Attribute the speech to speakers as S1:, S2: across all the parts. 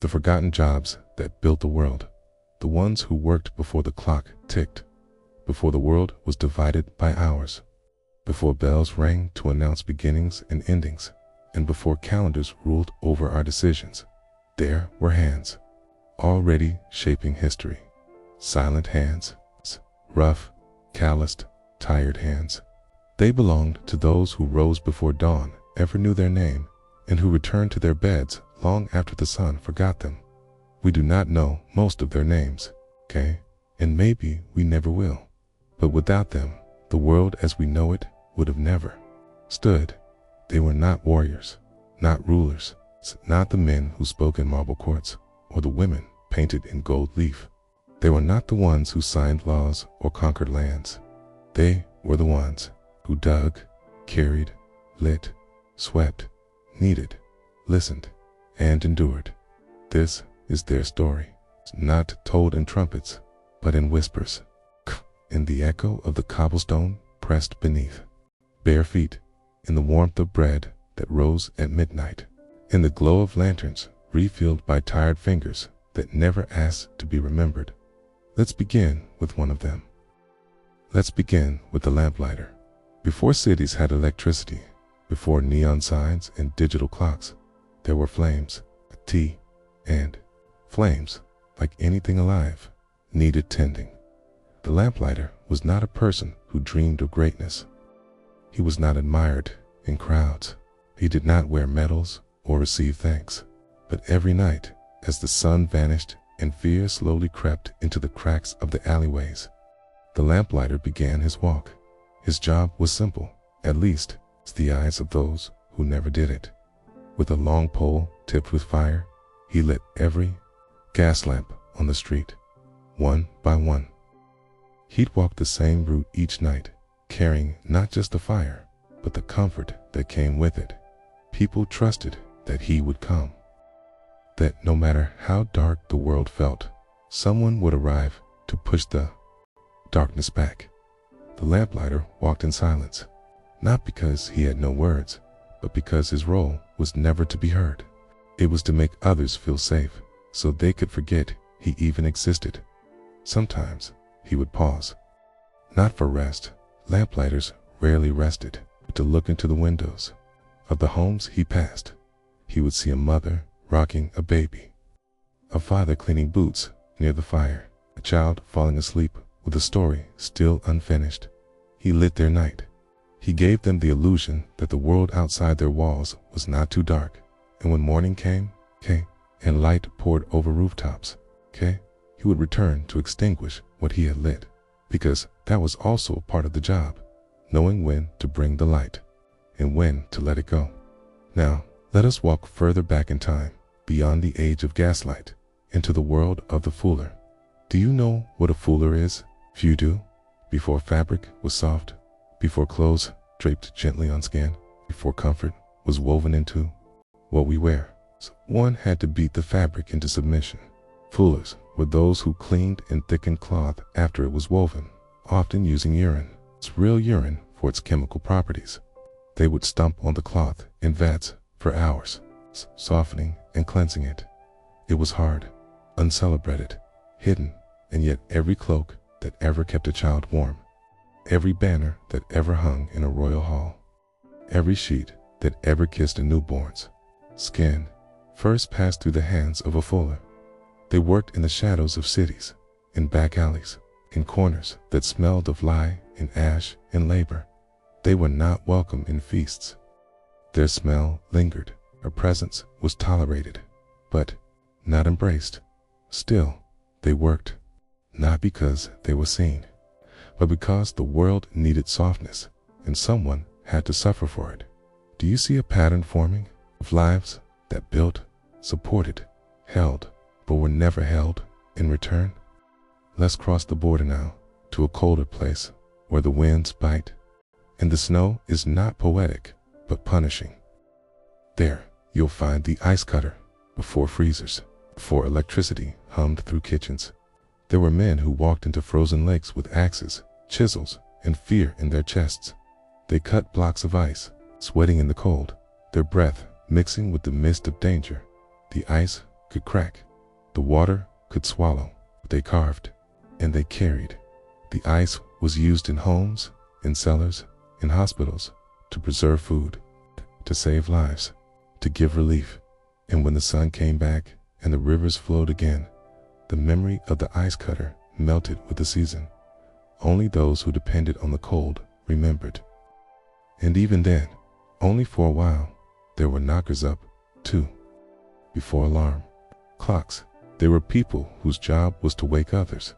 S1: the forgotten jobs that built the world, the ones who worked before the clock ticked, before the world was divided by hours, before bells rang to announce beginnings and endings, and before calendars ruled over our decisions. There were hands, already shaping history. Silent hands, rough, calloused, tired hands. They belonged to those who rose before dawn ever knew their name, and who returned to their beds long after the sun forgot them. We do not know most of their names, okay? And maybe we never will. But without them, the world as we know it would have never stood. They were not warriors, not rulers, not the men who spoke in marble courts, or the women painted in gold leaf. They were not the ones who signed laws or conquered lands. They were the ones who dug, carried, lit, swept, kneaded, listened, and endured. This is their story, not told in trumpets, but in whispers, in the echo of the cobblestone pressed beneath, bare feet, in the warmth of bread that rose at midnight, in the glow of lanterns refilled by tired fingers that never asked to be remembered. Let's begin with one of them. Let's begin with the lamplighter. Before cities had electricity, before neon signs and digital clocks, there were flames, tea, and flames, like anything alive, needed tending. The lamplighter was not a person who dreamed of greatness. He was not admired in crowds. He did not wear medals or receive thanks. But every night, as the sun vanished and fear slowly crept into the cracks of the alleyways, the lamplighter began his walk. His job was simple, at least to the eyes of those who never did it. With a long pole tipped with fire, he lit every gas lamp on the street, one by one. He'd walk the same route each night, carrying not just the fire, but the comfort that came with it. People trusted that he would come, that no matter how dark the world felt, someone would arrive to push the darkness back. The lamplighter walked in silence, not because he had no words, but because his role was never to be heard. It was to make others feel safe, so they could forget he even existed. Sometimes he would pause, not for rest. Lamplighter's rarely rested, but to look into the windows of the homes he passed. He would see a mother rocking a baby, a father cleaning boots near the fire, a child falling asleep with a story still unfinished. He lit their night. He gave them the illusion that the world outside their walls was not too dark. And when morning came, and light poured over rooftops, he would return to extinguish what he had lit, because that was also part of the job, knowing when to bring the light and when to let it go. Now, let us walk further back in time, beyond the age of gaslight, into the world of the fuller. Do you know what a fuller is? If you do, before fabric was soft, before clothes draped gently on skin, before comfort was woven into what we wear, one had to beat the fabric into submission. Fullers were those who cleaned and thickened cloth after it was woven, often using urine. It's real urine for its chemical properties. They would stomp on the cloth in vats for hours, softening and cleansing it. It was hard, uncelebrated, hidden, and yet every cloak that ever kept a child warm, every banner that ever hung in a royal hall, every sheet that ever kissed a newborn's skin, first passed through the hands of a fuller. They worked in the shadows of cities, in back alleys, in corners that smelled of lye and ash and labor. They were not welcome in feasts. Their smell lingered, their presence was tolerated, but not embraced. Still, they worked, not because they were seen, but because the world needed softness, and someone had to suffer for it. Do you see a pattern forming of lives that built, supported, held, but were never held in return? Let's cross the border now to a colder place where the winds bite and the snow is not poetic but punishing. There you'll find the ice cutter before freezers, before electricity hummed through kitchens. There were men who walked into frozen lakes with axes, chisels, and fear in their chests. They cut blocks of ice, sweating in the cold, their breath mixing with the mist of danger. The ice could crack, the water could swallow. They carved and they carried. The ice was used in homes, in cellars, in hospitals, to preserve food, to save lives, to give relief. And when the sun came back and the rivers flowed again, the memory of the ice cutter melted with the season. Only those who depended on the cold remembered. And even then, only for a while, there were knockers up, too. Before alarm clocks, there were people whose job was to wake others.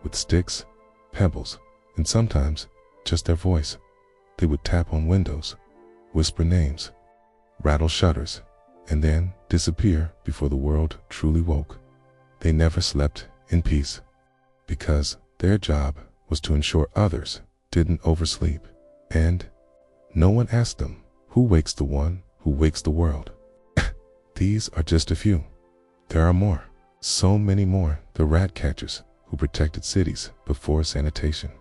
S1: With sticks, pebbles, and sometimes just their voice, they would tap on windows, whisper names, rattle shutters, and then disappear before the world truly woke. They never slept in peace, because their job was to ensure others didn't oversleep. And no one asked them, who wakes the one who wakes the world? These are just a few. There are more, so many more. The rat catchers who protected cities before sanitation,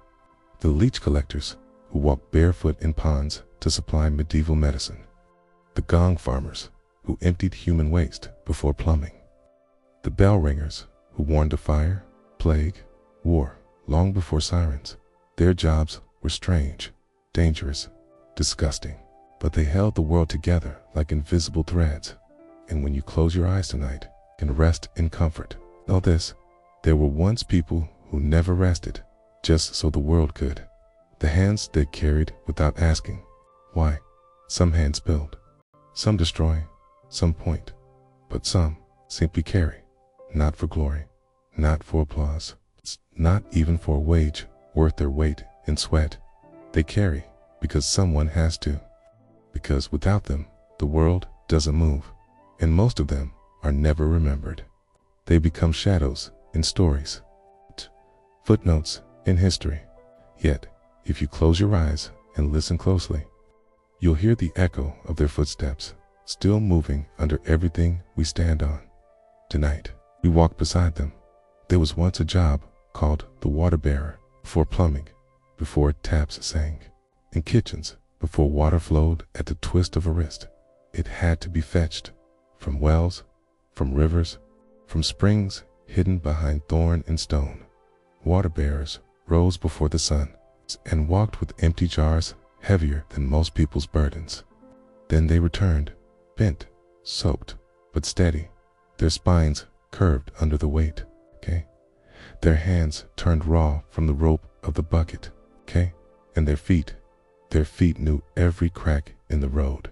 S1: the leech collectors who walked barefoot in ponds to supply medieval medicine, the gong farmers who emptied human waste before plumbing, the bell ringers who warned of fire, plague, war long before sirens. Their jobs were strange, dangerous, disgusting, but they held the world together like invisible threads. And when you close your eyes tonight and rest in comfort, know this: there were once people who never rested, just so the world could. The hands they carried without asking why. Some hands build, some destroy, some point, but some simply carry, not for glory, not for applause, not even for a wage worth their weight in sweat. They carry because someone has to, because without them, the world doesn't move, and most of them are never remembered. They become shadows in stories, footnotes in history. Yet, if you close your eyes and listen closely, you'll hear the echo of their footsteps, still moving under everything we stand on. Tonight, we walk beside them. There was once a job called the water bearer, before plumbing, before taps sang, in kitchens, before water flowed at the twist of a wrist. It had to be fetched from wells, from rivers, from springs hidden behind thorn and stone. Water bearers rose before the sun and walked with empty jars heavier than most people's burdens. Then they returned, bent, soaked, but steady, their spines curved under the weight, Their hands turned raw from the rope of the bucket, And their feet knew every crack in the road,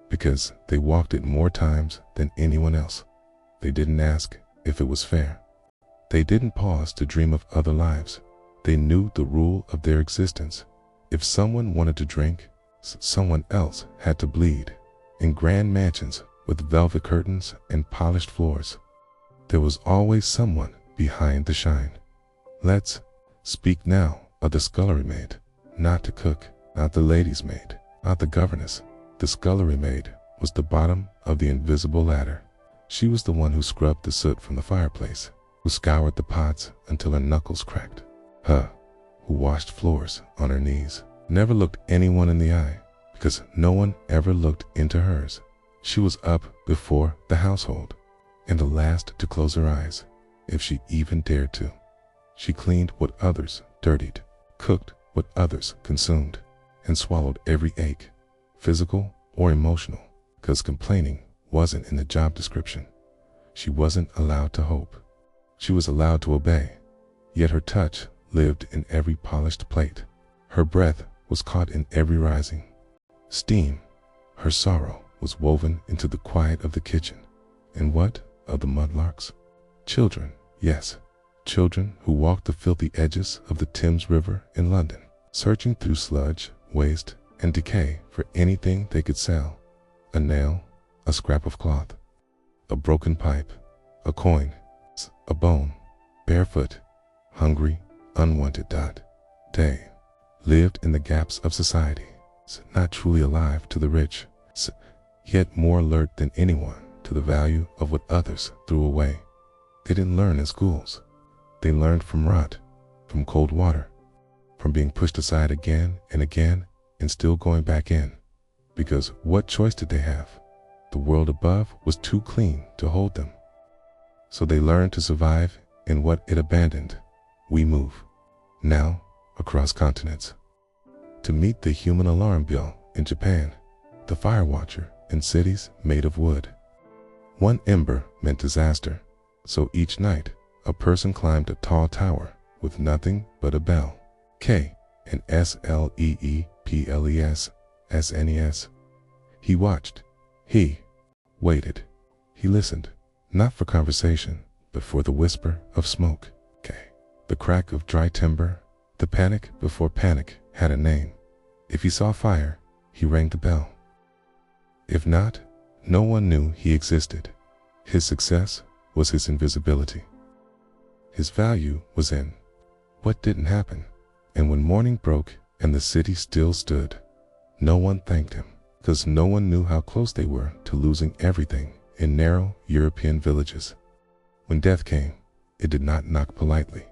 S1: Because they walked it more times than anyone else. They didn't ask if it was fair. They didn't pause to dream of other lives. They knew the rule of their existence. If someone wanted to drink, someone else had to bleed. In grand mansions with velvet curtains and polished floors, there was always someone behind the shine. Let's speak now of the scullery maid. Not the cook, not the lady's maid, not the governess. The scullery maid was the bottom of the invisible ladder. She was the one who scrubbed the soot from the fireplace, who scoured the pots until her knuckles cracked, who washed floors on her knees, never looked anyone in the eye, because no one ever looked into hers. She was up before the household, and the last to close her eyes, if she even dared to. She cleaned what others dirtied, cooked what others consumed, and swallowed every ache, physical or emotional, because complaining wasn't in the job description. She wasn't allowed to hope. She was allowed to obey, yet her touch lived in every polished plate. Her breath was caught in every rising steam. Her sorrow was woven into the quiet of the kitchen. And what of the mudlarks? Children, yes, children who walked the filthy edges of the Thames River in London, searching through sludge, waste, and decay for anything they could sell. A nail, a scrap of cloth, a broken pipe, a coin, a bone, barefoot, hungry, unwanted. They lived in the gaps of society, not truly alive to the rich, yet more alert than anyone to the value of what others threw away. They didn't learn in schools. They learned from rot, from cold water, from being pushed aside again and again and still going back in. Because what choice did they have? The world above was too clean to hold them. so they learned to survive in what it abandoned. We move, now, across continents, to meet the human alarm bell in Japan, the fire watcher in cities made of wood. One ember meant disaster, so each night a person climbed a tall tower with nothing but a bell. K and SLEEPLES SNES. He watched. He waited. He listened, not for conversation, but for the whisper of smoke. K. The crack of dry timber. The panic before panic had a name. If he saw fire, he rang the bell. If not, no one knew he existed. His success was his invisibility. His value was in what didn't happen. And when morning broke and the city still stood, no one thanked him, because no one knew how close they were to losing everything in narrow European villages. When death came, it did not knock politely.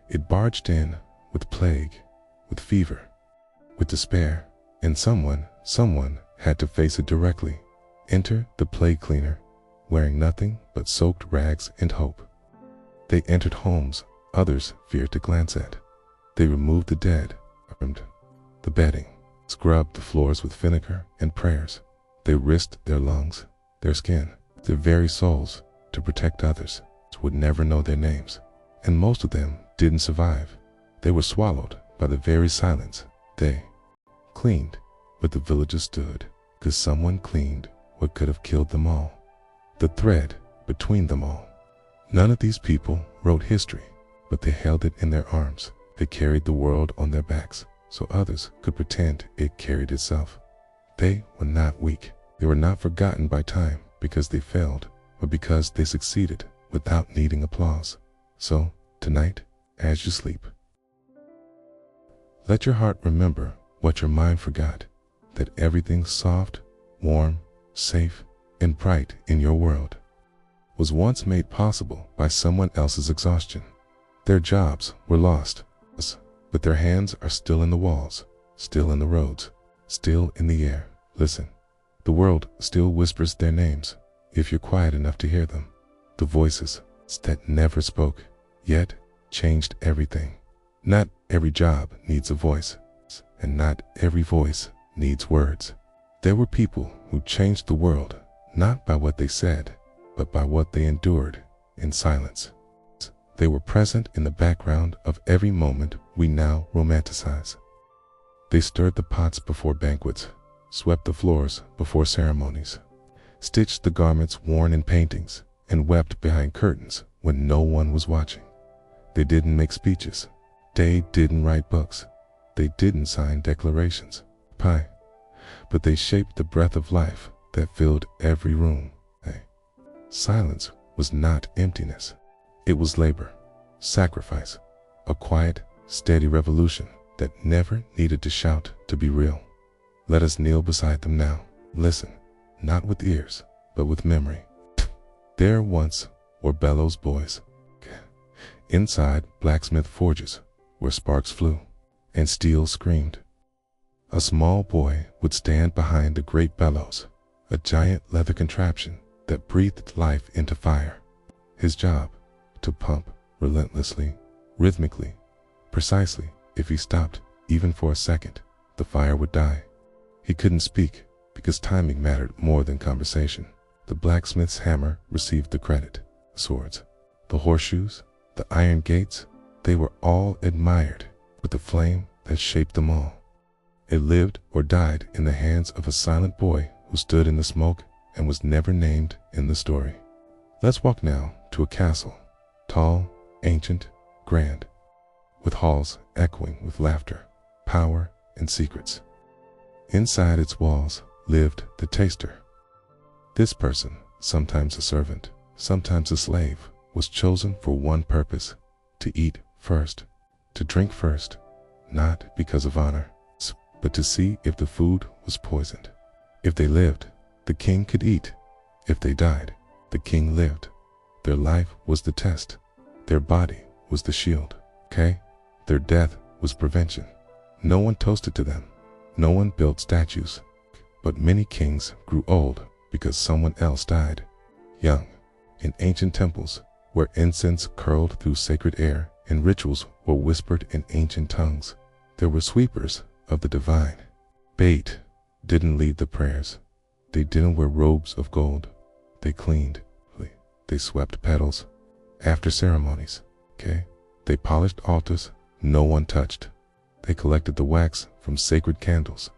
S1: It barged in with plague, with fever, with despair, and someone had to face it directly. Enter the plague cleaner, wearing nothing but soaked rags and hope. They entered homes others feared to glance at. They removed the dead, armed the bedding, scrubbed the floors with vinegar and prayers. They risked their lungs, their skin, their very souls to protect others who would never know their names. And most of them didn't survive. They were swallowed by the very silence. They cleaned, but the villagers stood, because someone cleaned what could have killed them all. The thread between them all. None of these people wrote history, but they held it in their arms. They carried the world on their backs, so others could pretend it carried itself. They were not weak. They were not forgotten by time because they failed, but because they succeeded without needing applause. So, tonight, as you sleep, let your heart remember what your mind forgot, that everything soft, warm, safe, and bright in your world was once made possible by someone else's exhaustion. Their jobs were lost, but their hands are still in the walls, still in the roads, still in the air. Listen, the world still whispers their names, if you're quiet enough to hear them. The voices that never spoke, yet changed everything. Not every job needs a voice, and not every voice needs words. There were people who changed the world, not by what they said, but by what they endured in silence. They were present in the background of every moment we now romanticize. They stirred the pots before banquets, swept the floors before ceremonies, stitched the garments worn in paintings, and wept behind curtains when no one was watching. They didn't make speeches. They didn't write books. They didn't sign declarations. But they shaped the breath of life that filled every room. Silence was not emptiness. It was labor, sacrifice, a quiet, steady revolution that never needed to shout to be real. Let us kneel beside them now. Listen, not with ears, but with memory. There once were bellows boys. Inside blacksmith forges, where sparks flew and steel screamed. A small boy would stand behind the great bellows, a giant leather contraption that breathed life into fire. His job, to pump relentlessly, rhythmically, precisely. If he stopped, even for a second, the fire would die. He couldn't speak because timing mattered more than conversation. The blacksmith's hammer received the credit. The swords, the horseshoes, the iron gates, they were all admired, but the flame that shaped them all, it lived or died in the hands of a silent boy who stood in the smoke and was never named in the story. Let's walk now to a castle, tall, ancient, grand, with halls echoing with laughter, power, and secrets. Inside its walls lived the taster. This person, sometimes a servant, sometimes a slave, was chosen for one purpose: to eat first, to drink first, not because of honor, but to see if the food was poisoned. If they lived, the king could eat. If they died, the king lived. Their life was the test. Their body was the shield. Their death was prevention. No one toasted to them. No one built statues. But many kings grew old because someone else died young. In ancient temples, where incense curled through sacred air and rituals were whispered in ancient tongues. There were sweepers of the divine. Bait didn't lead the prayers. They didn't wear robes of gold. They cleaned. They swept petals after ceremonies. Okay? They polished altars no one touched. They collected the wax from sacred candles.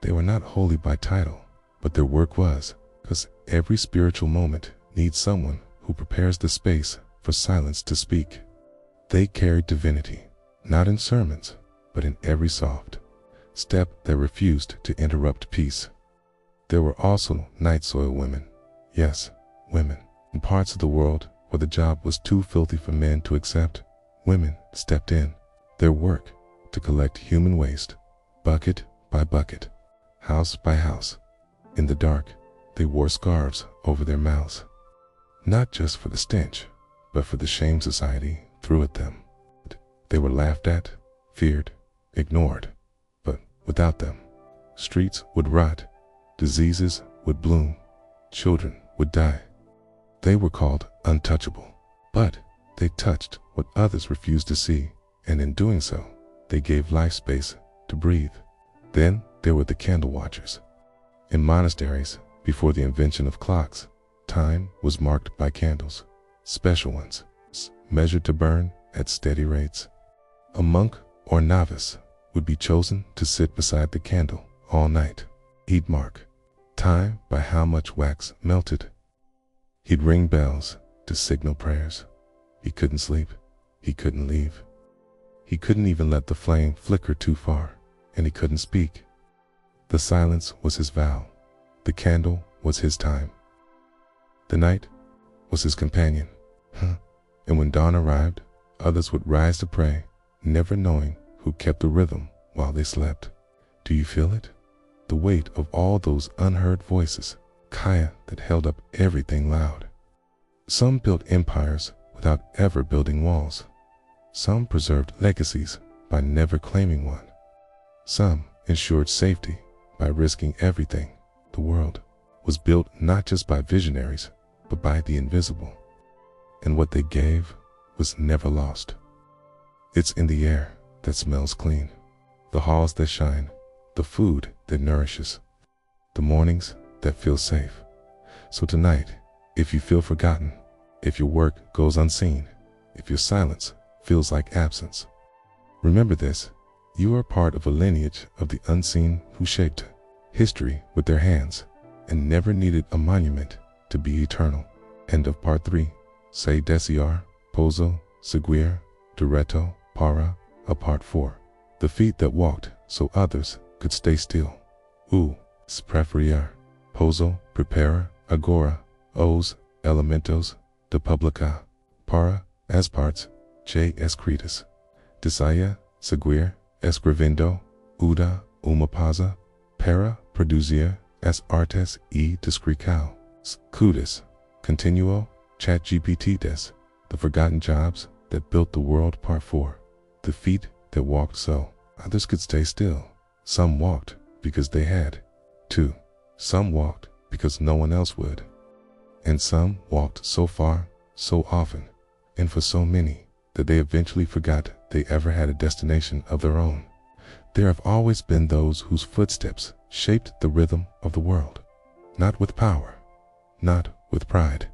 S1: They were not holy by title, but their work was, because every spiritual moment needs someone who prepares the space for silence to speak. They carried divinity, not in sermons, but in every soft step that refused to interrupt peace. There were also night soil women. Yes, women. In parts of the world where the job was too filthy for men to accept, women stepped in. Their work to collect human waste, bucket by bucket, house by house. In the dark, they wore scarves over their mouths, not just for the stench, but for the shame society threw at them. They were laughed at, feared, ignored, but without them, streets would rot, diseases would bloom, children would die. They were called untouchable, but they touched what others refused to see, and in doing so, they gave life space to breathe. Then there were the candle watchers. In monasteries, before the invention of clocks, time was marked by candles, special ones, measured to burn at steady rates. A monk or novice would be chosen to sit beside the candle all night. He'd mark time by how much wax melted. He'd ring bells to signal prayers. He couldn't sleep. He couldn't leave. He couldn't even let the flame flicker too far, and he couldn't speak. The silence was his vow. The candle was his time. The night was his companion. And when dawn arrived, others would rise to pray, never knowing who kept the rhythm while they slept. Do you feel it? The weight of all those unheard voices, kaya that held up everything loud. Some built empires without ever building walls. Some preserved legacies by never claiming one. Some ensured safety by risking everything. The world was built not just by visionaries, but by the invisible. And what they gave was never lost. It's in the air that smells clean, the halls that shine, the food that nourishes, the mornings that feel safe. So tonight, if you feel forgotten, if your work goes unseen, if your silence feels like absence, remember this: you are part of a lineage of the unseen who shaped history with their hands and never needed a monument to be eternal. End of part 3. Se desear, poso, seguir, diretto, para, a part 4. The feet that walked so others could stay still. Preferir, poso, prepara, agora, os, elementos, de publica, para, as parts, J. escritas, desaya, seguir, escrevendo, uda, uma pausa, para, produzir, as artes e descricao, cudas, continuo, chat GPT des, the forgotten jobs that built the world part 4. The feet that walked so others could stay still. Some walked because they had to. Some walked because no one else would. And some walked so far, so often, and for so many, that they eventually forgot they ever had a destination of their own. There have always been those whose footsteps shaped the rhythm of the world, not with power, not with pride,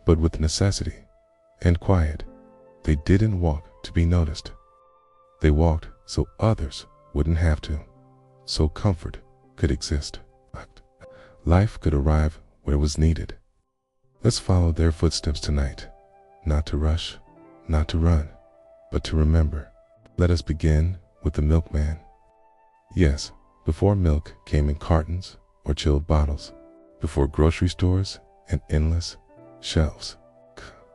S1: but with necessity and quiet. They didn't walk to be noticed. They walked so others wouldn't have to, so comfort could exist. Life could arrive where it was needed. Let's follow their footsteps tonight, not to rush, not to run, but to remember. Let us begin with the milkman. Yes, before milk came in cartons or chilled bottles, before grocery stores and endless shelves,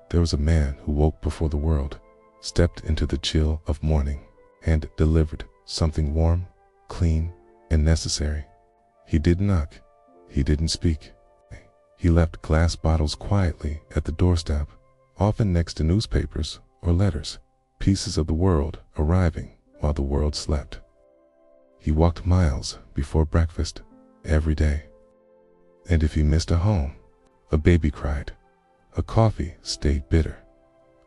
S1: there was a man who woke before the world, stepped into the chill of morning, and delivered something warm, clean, and necessary. He didn't knock. He didn't speak. He left glass bottles quietly at the doorstep, often next to newspapers or letters, pieces of the world arriving while the world slept. He walked miles before breakfast every day. And if he missed a home, a baby cried, a coffee stayed bitter,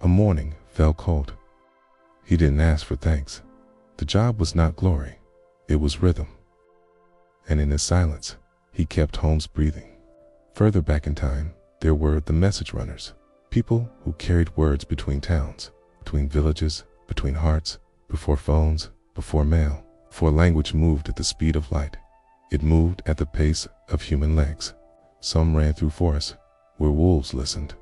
S1: A morning fell cold. He didn't ask for thanks. The job was not glory, it was rhythm. And in his silence, he kept homes breathing. Further back in time, there were the message runners, people who carried words between towns, between villages, between hearts, before phones, before mail, before language moved at the speed of light. It moved at the pace of human legs. Some ran through forests where wolves listened.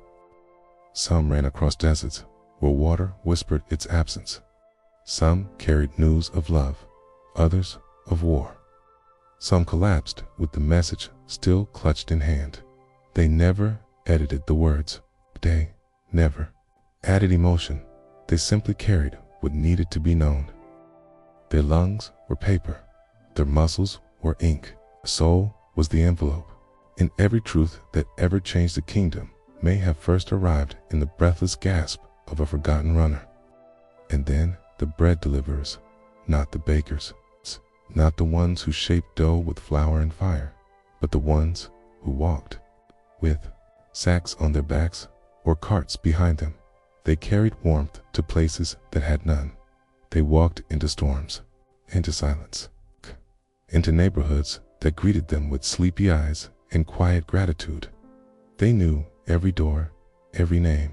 S1: Some ran across deserts where water whispered its absence. Some carried news of love, others of war. Some collapsed with the message still clutched in hand. They never edited the words. They never added emotion. They simply carried what needed to be known. Their lungs were paper. Their muscles were ink. Their soul was the envelope. And every truth that ever changed the kingdom may have first arrived in the breathless gasp of a forgotten runner. And then the bread deliverers, not the bakers, not the ones who shaped dough with flour and fire, but the ones who walked with sacks on their backs or carts behind them. They carried warmth to places that had none. They walked into storms, into silence, into neighborhoods that greeted them with sleepy eyes and quiet gratitude. They knew every door, every name,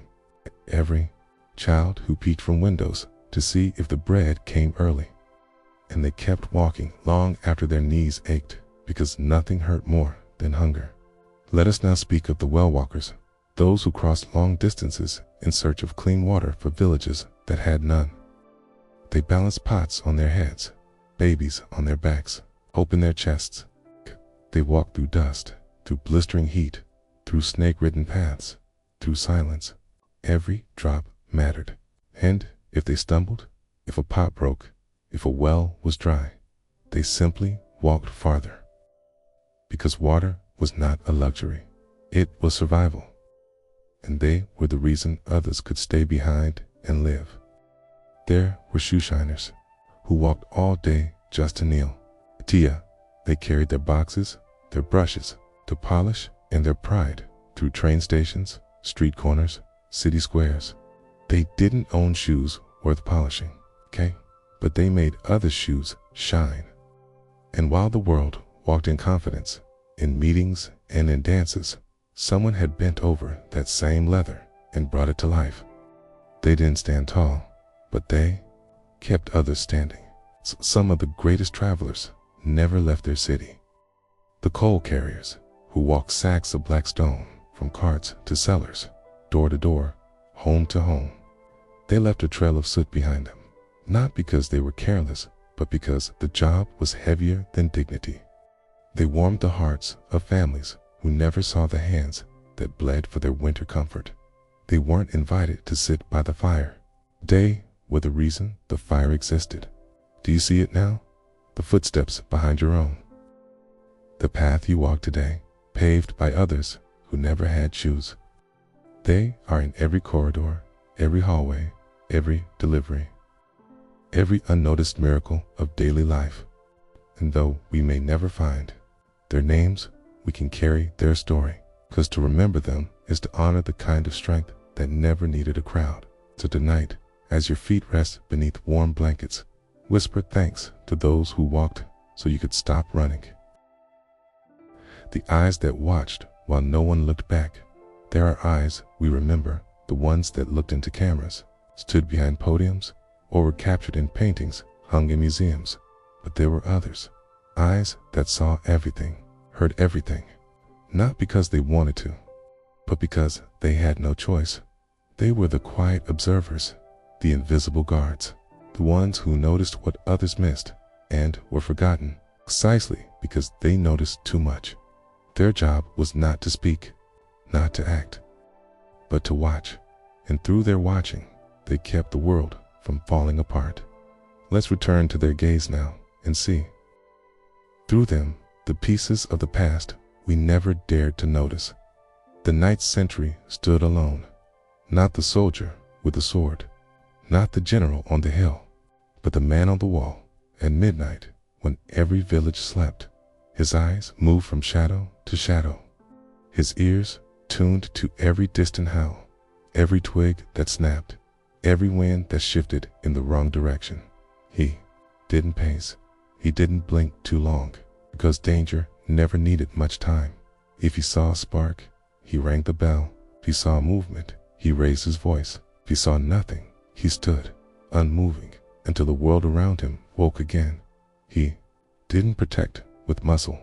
S1: every child who peeked from windows to see if the bread came early. And they kept walking long after their knees ached, because nothing hurt more than hunger. Let us now speak of the well-walkers, those who crossed long distances in search of clean water for villages that had none. They balanced pots on their heads, babies on their backs, hope in their chests. They walked through dust, through blistering heat, through snake-ridden paths, through silence. Every drop mattered. And if they stumbled, if a pot broke, if a well was dry, they simply walked farther. Because water was not a luxury, it was survival. And they were the reason others could stay behind and live. There were shoe-shiners who walked all day just to kneel. Tia, they carried their boxes, their brushes to polish, and their pride through train stations, street corners, city squares. They didn't own shoes worth polishing, okay? But they made other shoes shine. And while the world walked in confidence, in meetings and in dances, someone had bent over that same leather and brought it to life. They didn't stand tall, but they kept others standing. Some of the greatest travelers never left their city. The coal carriers who walked sacks of black stone from carts to cellars, door to door, home to home. They left a trail of soot behind them, not because they were careless, but because the job was heavier than dignity. They warmed the hearts of families who never saw the hands that bled for their winter comfort. They weren't invited to sit by the fire. They were the reason the fire existed. Do you see it now? The footsteps behind your own. The path you walk today, paved by others who never had shoes. They are in every corridor, every hallway, every delivery, every unnoticed miracle of daily life. And though we may never find their names, we can carry their story, because to remember them is to honor the kind of strength that never needed a crowd. So tonight, as your feet rest beneath warm blankets, whisper thanks to those who walked so you could stop running. The eyes that watched while no one looked back. There are eyes we remember, the ones that looked into cameras, stood behind podiums, or were captured in paintings hung in museums. But there were others, eyes that saw everything, heard everything, not because they wanted to, but because they had no choice. They were the quiet observers, the invisible guards, the ones who noticed what others missed and were forgotten, precisely because they noticed too much. Their job was not to speak, not to act, but to watch. And through their watching, they kept the world from falling apart. Let's return to their gaze now and see. Through them, the pieces of the past we never dared to notice. The night sentry stood alone, not the soldier with the sword, not the general on the hill, but the man on the wall at midnight when every village slept. His eyes moved from shadow to shadow, his ears tuned to every distant howl, every twig that snapped, every wind that shifted in the wrong direction. He didn't pace. He didn't blink too long, because danger never needed much time. If he saw a spark, he rang the bell. If he saw movement, he raised his voice. If he saw nothing, he stood, unmoving, until the world around him woke again. He didn't protect with muscle.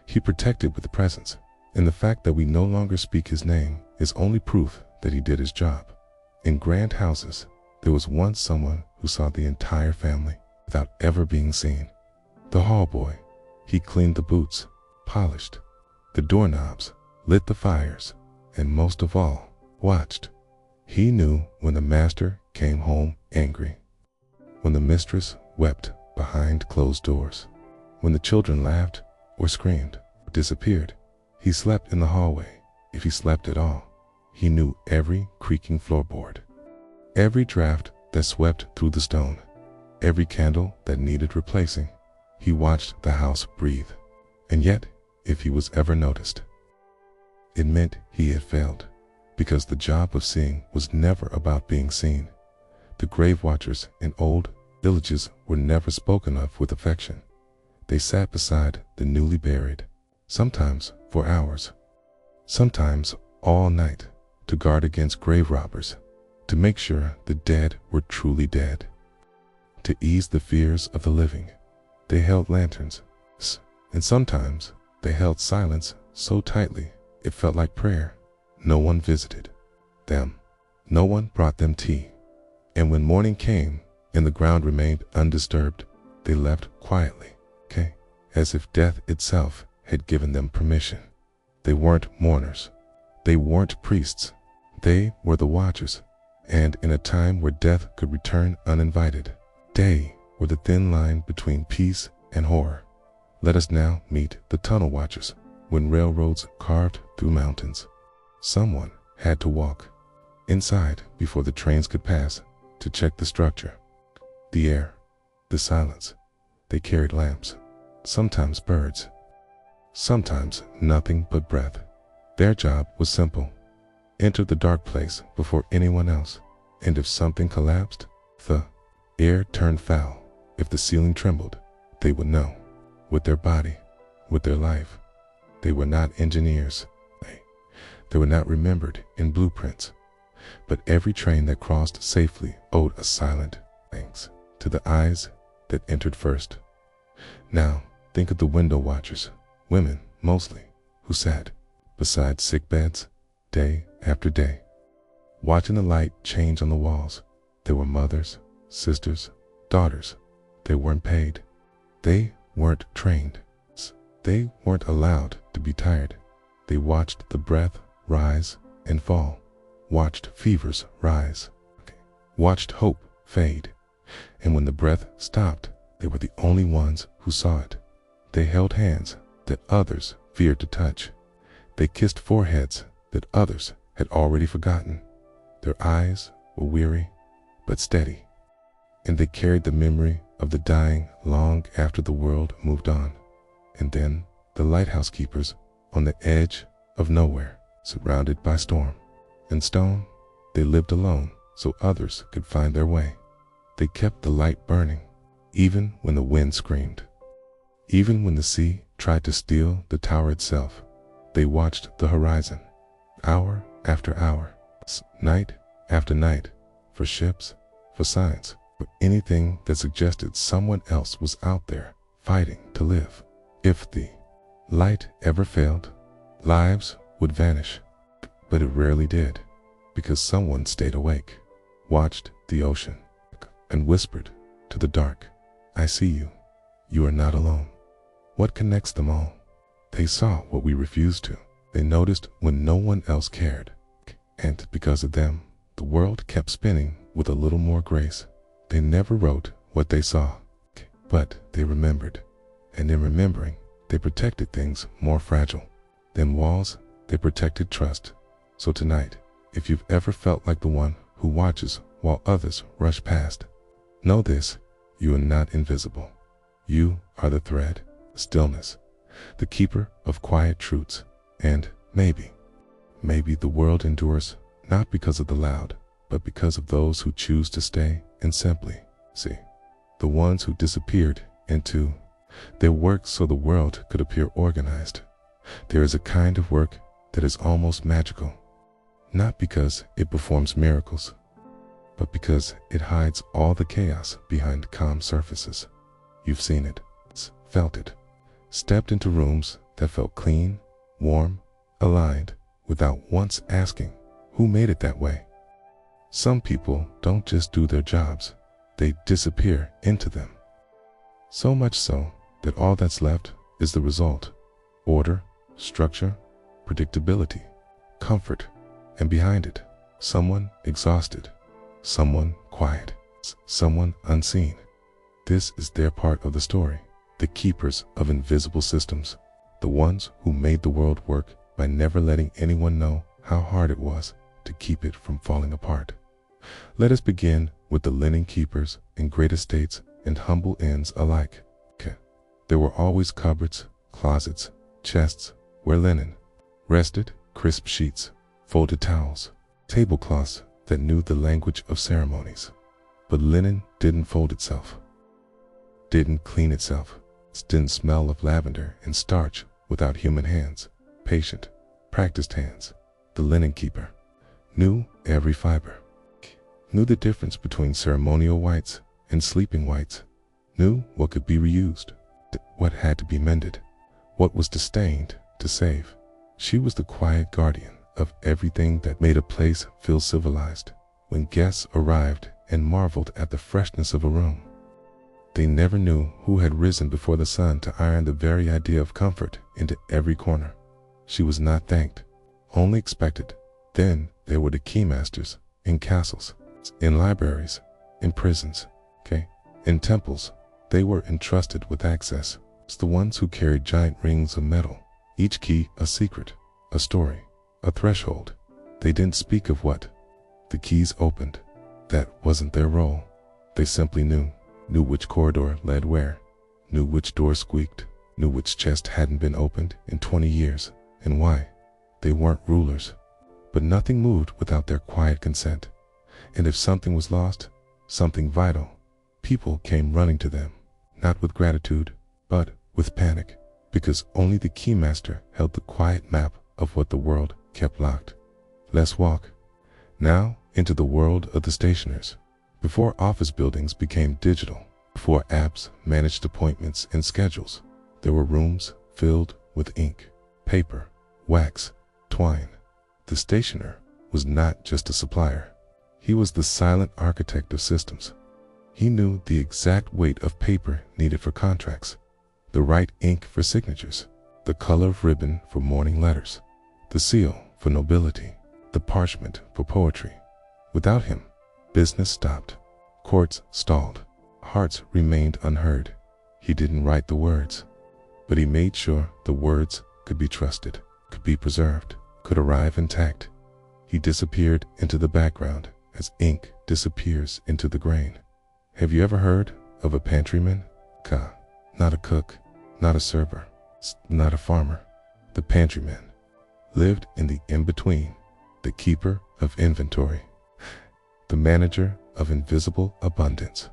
S1: He protected with presence, and the fact that we no longer speak his name is only proof that he did his job. In grand houses, there was once someone who saw the entire family without ever being seen. The hall boy. He cleaned the boots, polished the doorknobs, lit the fires, and most of all, watched. He knew when the master came home angry, when the mistress wept behind closed doors, when the children laughed or screamed or disappeared. He slept in the hallway, if he slept at all. He knew every creaking floorboard, every draft that swept through the stone, every candle that needed replacing. He watched the house breathe. And yet, if he was ever noticed, it meant he had failed, because the job of seeing was never about being seen. The grave watchers in old villages were never spoken of with affection. They sat beside the newly buried, sometimes for hours, sometimes all night, to guard against grave robbers, to make sure the dead were truly dead. To ease the fears of the living, they held lanterns, and sometimes they held silence so tightly it felt like prayer. No one visited them. No one brought them tea. And when morning came and the ground remained undisturbed, they left quietly, as if death itself had given them permission. They weren't mourners. They weren't priests. They were the watchers. And in a time where death could return uninvited, they were the thin line between peace and horror. Let us now meet the tunnel watchers. When railroads carved through mountains, someone had to walk inside before the trains could pass to check the structure, the air, the silence. They carried lamps, sometimes birds, sometimes nothing but breath. Their job was simple: enter the dark place before anyone else, and if something collapsed, the air turned foul, if the ceiling trembled, they would know. With their body, with their life. They were not engineers. They were not remembered in blueprints. But every train that crossed safely owed a silent thanks to the eyes that entered first. Now, think of the window watchers, women mostly, who sat beside sick beds day after day, watching the light change on the walls. They were mothers, sisters, daughters. They weren't paid. They weren't trained. They weren't allowed to be tired. They watched the breath rise and fall, watched fevers rise, watched hope fade. And when the breath stopped, they were the only ones who saw it. They held hands that others feared to touch. They kissed foreheads that others had already forgotten. Their eyes were weary but steady, and they carried the memory of the dying long after the world moved on. And then the lighthouse keepers on the edge of nowhere, surrounded by storm and stone, they lived alone so others could find their way. They kept the light burning, even when the wind screamed, even when the sea tried to steal the tower itself. They watched the horizon, hour after hour, night after night, for ships, for signs, for anything that suggested someone else was out there fighting to live. If the light ever failed, lives would vanish, but it rarely did, because someone stayed awake, watched the ocean, and whispered to the dark, "I see you. You are not alone." What connects them all? They saw what we refused to. They noticed when no one else cared, and because of them, the world kept spinning with a little more grace. They never wrote what they saw, but they remembered. And in remembering, they protected things more fragile than walls. They protected trust. So tonight, if you've ever felt like the one who watches while others rush past, know this: you are not invisible. You are the thread, the stillness, the keeper of quiet truths. And maybe the world endures not because of the loud, but because of those who choose to stay and simply see. The ones who disappeared into their work so the world could appear organized. There is a kind of work that is almost magical, not because it performs miracles, but because it hides all the chaos behind calm surfaces. You've seen it, felt it, stepped into rooms that felt clean, warm, aligned, without once asking, who made it that way? Some people don't just do their jobs, they disappear into them. So much so that all that's left is the result: order, structure, predictability, comfort, and behind it, someone exhausted, someone quiet, someone unseen. This is their part of the story, the keepers of invisible systems, the ones who made the world work by never letting anyone know how hard it was to keep it from falling apart. Let us begin with the linen keepers in great estates and humble inns alike. There were always cupboards, closets, chests where linen rested, crisp sheets, folded towels, tablecloths that knew the language of ceremonies. But linen didn't fold itself, didn't clean itself, didn't smell of lavender and starch without human hands, patient, practiced hands. The linen keeper knew every fiber, knew the difference between ceremonial whites and sleeping whites, knew what could be reused, what had to be mended, what was disdained to save. She was the quiet guardian of everything that made a place feel civilized. When guests arrived and marveled at the freshness of a room, they never knew who had risen before the sun to iron the very idea of comfort into every corner. She was not thanked, only expected. Then there were the keymasters in castles, in libraries, in prisons, in temples. They were entrusted with access. It's the ones who carried giant rings of metal, each key a secret, a story, a threshold. They didn't speak of what the keys opened. That wasn't their role. They simply knew which corridor led where, knew which door squeaked, knew which chest hadn't been opened in 20 years, and why. They weren't rulers, but nothing moved without their quiet consent. And if something was lost, something vital, people came running to them, not with gratitude, but with panic, because only the keymaster held the quiet map of what the world kept locked. Let's walk now into the world of the stationers. Before office buildings became digital, before apps managed appointments and schedules, there were rooms filled with ink, paper, wax, twine. The stationer was not just a supplier. He was the silent architect of systems. He knew the exact weight of paper needed for contracts, the right ink for signatures, the color of ribbon for morning letters, the seal for nobility, the parchment for poetry. Without him, business stopped, courts stalled, hearts remained unheard. He didn't write the words, but he made sure the words could be trusted, could be preserved, could arrive intact. He disappeared into the background as ink disappears into the grain. Have you ever heard of a pantryman? Not a cook, not a server, not a farmer. The pantryman lived in the in-between, the keeper of inventory, the manager of invisible abundance.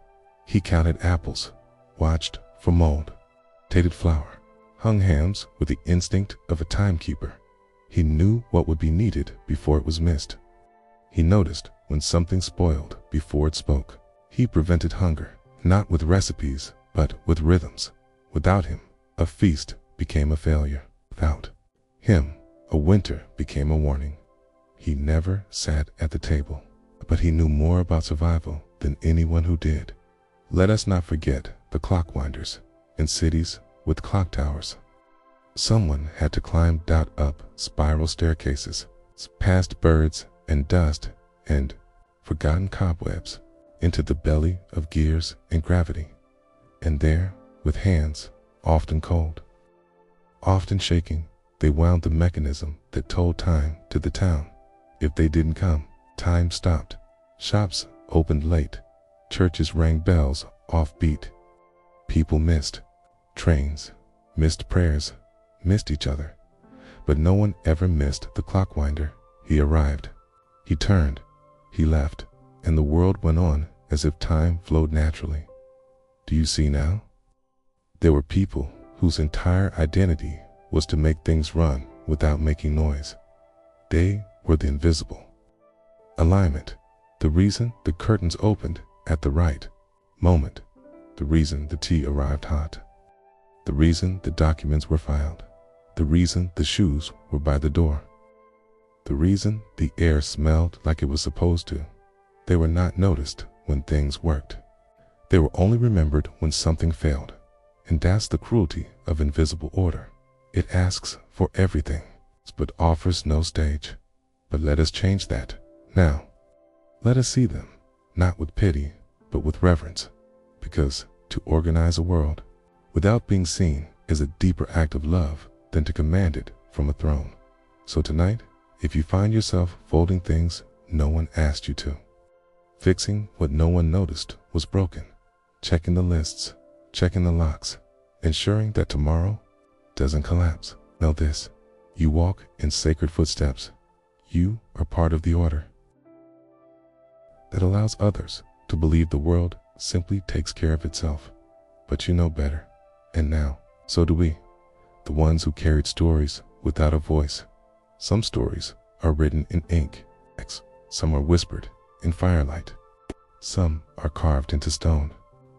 S1: He counted apples, watched for mold, tasted flour, hung hams with the instinct of a timekeeper. He knew what would be needed before it was missed. He noticed when something spoiled before it spoke. He prevented hunger, not with recipes, but with rhythms. Without him, a feast became a failure. Without him, a winter became a warning. He never sat at the table, but he knew more about survival than anyone who did. Let us not forget the clockwinders in cities with clock towers. Someone had to climb up spiral staircases, past birds and dust and forgotten cobwebs, into the belly of gears and gravity, and there, with hands often cold, often shaking, they wound the mechanism that told time to the town. If they didn't come, time stopped. Shops opened late, churches rang bells off-beat. People missed trains, missed prayers, missed each other, but no one ever missed the clockwinder. He arrived. He turned, He left, and the world went on as if time flowed naturally. Do you see now? There were people whose entire identity was to make things run without making noise. They were the invisible. Alignment, the reason the curtains opened at the right moment, the reason the tea arrived hot, the reason the documents were filed, the reason the shoes were by the door, the reason the air smelled like it was supposed to. They were not noticed when things worked. They were only remembered when something failed. And that's the cruelty of invisible order. It asks for everything, but offers no stage. But let us change that now. Let us see them, not with pity, but with reverence. Because to organize a world without being seen is a deeper act of love than to command it from a throne. So tonight, if you find yourself folding things no one asked you to, fixing what no one noticed was broken, checking the lists, checking the locks, ensuring that tomorrow doesn't collapse, know this: you walk in sacred footsteps. You are part of the order that allows others to believe the world simply takes care of itself. But you know better, and now, so do we, the ones who carried stories without a voice. Some stories are written in ink, some are whispered in firelight, some are carved into stone,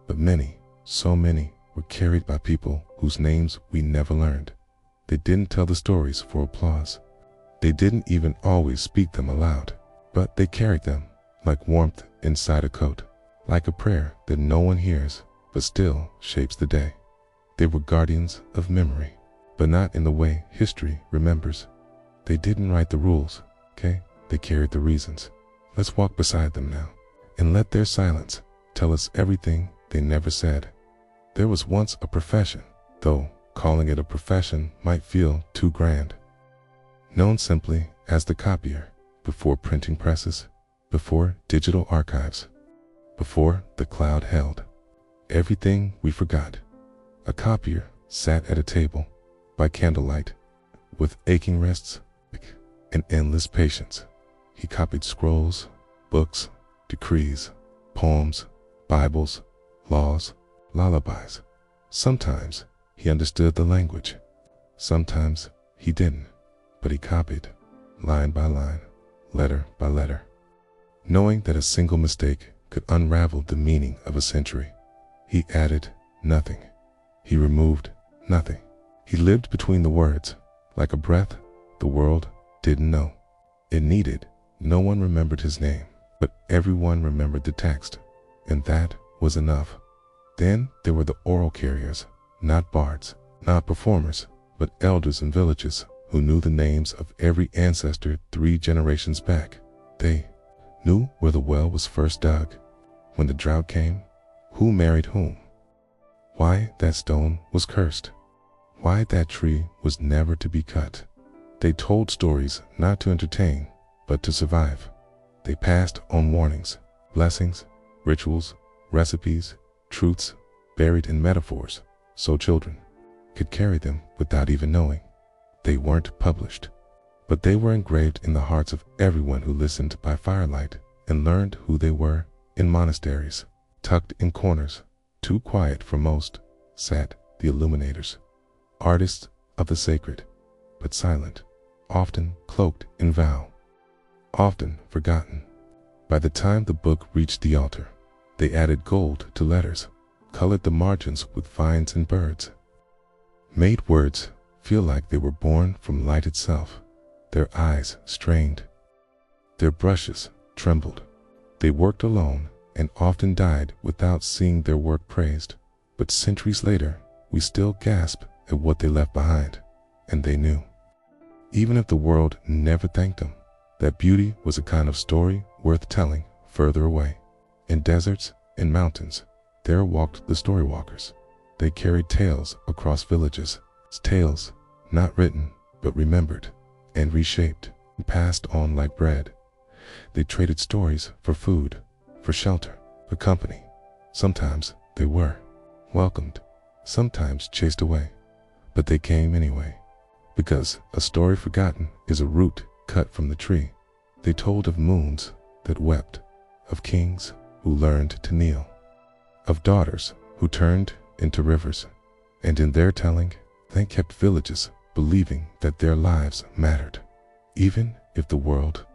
S1: but many, so many, were carried by people whose names we never learned. They didn't tell the stories for applause. They didn't even always speak them aloud, but they carried them like warmth inside a coat, like a prayer that no one hears but still shapes the day. They were guardians of memory, but not in the way history remembers. They didn't write the rules, okay? They carried the reasons. Let's walk beside them now, and let their silence tell us everything they never said. There was once a profession, though calling it a profession might feel too grand, known simply as the copier, before printing presses, before digital archives, before the cloud held everything we forgot. A copier sat at a table by candlelight with aching wrists and endless patience. He copied scrolls, books, decrees, poems, Bibles, laws, lullabies. Sometimes he understood the language, sometimes he didn't, but he copied, line by line, letter by letter, knowing that a single mistake could unravel the meaning of a century. He added nothing. He removed nothing. He lived between the words, like a breath the world didn't know it needed. No one remembered his name, but everyone remembered the text, and that was enough. Then there were the oral carriers, not bards, not performers, but elders in villages who knew the names of every ancestor 3 generations back. They knew where the well was first dug, when the drought came, who married whom, why that stone was cursed, why that tree was never to be cut. They told stories not to entertain, but to survive. They passed on warnings, blessings, rituals, recipes, truths buried in metaphors, so children could carry them without even knowing. They weren't published, but they were engraved in the hearts of everyone who listened by firelight and learned who they were. In monasteries, tucked in corners, too quiet for most, sat the illuminators, artists of the sacred, but silent, often cloaked in vow, often forgotten. By the time the book reached the altar, they added gold to letters, colored the margins with vines and birds, made words feel like they were born from light itself. Their eyes strained, their brushes trembled. They worked alone and often died without seeing their work praised. But centuries later, we still gasp at what they left behind. And they knew, even if the world never thanked them, that beauty was a kind of story worth telling further away. In deserts and mountains, there walked the story walkers. They carried tales across villages, tales not written but remembered and reshaped and passed on like bread. They traded stories for food, for shelter, for company. Sometimes they were welcomed, sometimes chased away, but they came anyway, because a story forgotten is a root cut from the tree. They told of moons, that wept, of kings who learned to kneel, of daughters who turned into rivers, and in their telling, they kept villages believing that their lives mattered, even if the world